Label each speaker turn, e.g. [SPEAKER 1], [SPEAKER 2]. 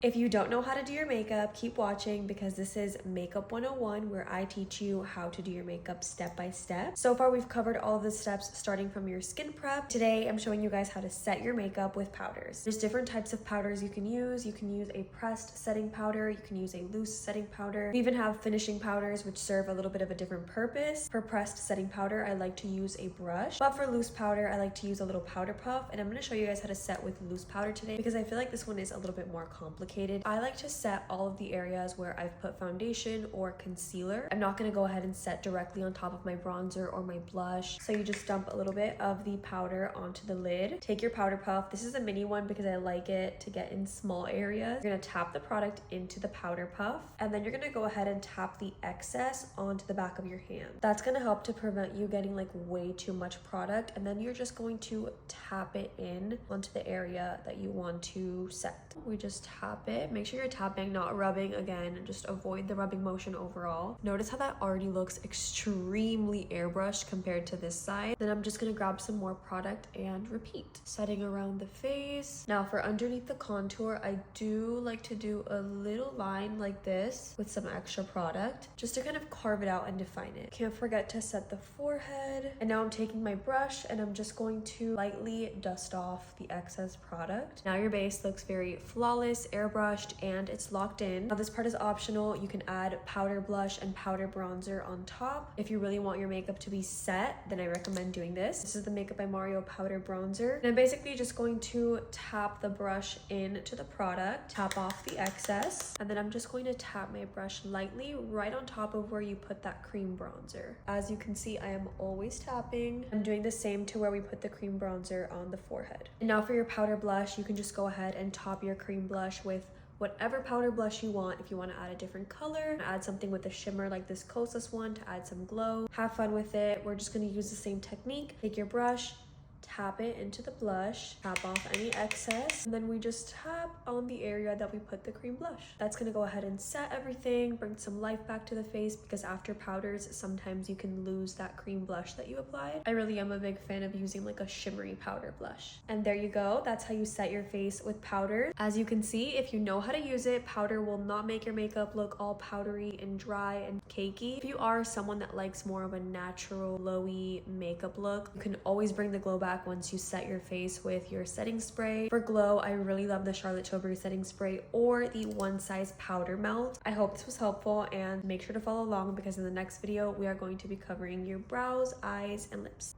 [SPEAKER 1] If you don't know how to do your makeup, keep watching because this is Makeup 101 where I teach you how to do your makeup step by step. So far we've covered all of the steps starting from your skin prep. Today I'm showing you guys how to set your makeup with powders. There's different types of powders you can use. You can use a pressed setting powder, you can use a loose setting powder. We even have finishing powders which serve a little bit of a different purpose. For pressed setting powder, I like to use a brush, but for loose powder, I like to use a little powder puff, and I'm going to show you guys how to set with loose powder today because I feel like this one is a little bit more complicated. I like to set all of the areas where I've put foundation or concealer. I'm not going to go ahead and set directly on top of my bronzer or my blush. So you just dump a little bit of the powder onto the lid. Take your powder puff. This is a mini one because I like it to get in small areas. You're going to tap the product into the powder puff, and then you're going to go ahead and tap the excess onto the back of your hand. That's going to help to prevent you getting like way too much product, and then you're just going to tap it in onto the area that you want to set. We just tap it. Make sure you're tapping, not rubbing. Again, just avoid the rubbing motion overall. Notice how that already looks extremely airbrushed compared to this side. Then I'm just gonna grab some more product and repeat. Setting around the face. Now for underneath the contour, I do like to do a little line like this with some extra product just to kind of carve it out and define it. Can't forget to set the forehead. And now I'm taking my brush and I'm just going to lightly dust off the excess product. Now your base looks very flawless, airbrushed, and it's locked in. Now this part is optional. You can add powder blush and powder bronzer on top. If you really want your makeup to be set, then I recommend doing this. This is the Makeup by Mario powder bronzer. And I'm basically just going to tap the brush into the product, tap off the excess, and then I'm just going to tap my brush lightly right on top of where you put that cream bronzer. As you can see, I am always tapping. I'm doing the same to where we put the cream bronzer on the forehead. And now for your powder blush, you can just go ahead and top your cream blush with whatever powder blush you want. If you want to add a different color, add something with a shimmer like this Kosas one to add some glow. Have fun with it. We're just going to use the same technique. Take your brush, tap it into the blush, tap off any excess, and then we just tap on the area that we put the cream blush. That's gonna go ahead and set everything, bring some life back to the face, because after powders, sometimes you can lose that cream blush that you applied. I really am a big fan of using like a shimmery powder blush. And there you go. That's how you set your face with powder. As you can see, if you know how to use it, powder will not make your makeup look all powdery and dry and cakey. If you are someone that likes more of a natural, glowy makeup look, you can always bring the glow back once you set your face with your setting spray. For glow, I really love the Charlotte Tilbury setting spray or the One Size powder melt. I hope this was helpful, and make sure to follow along because in the next video we are going to be covering your brows, eyes, and lips.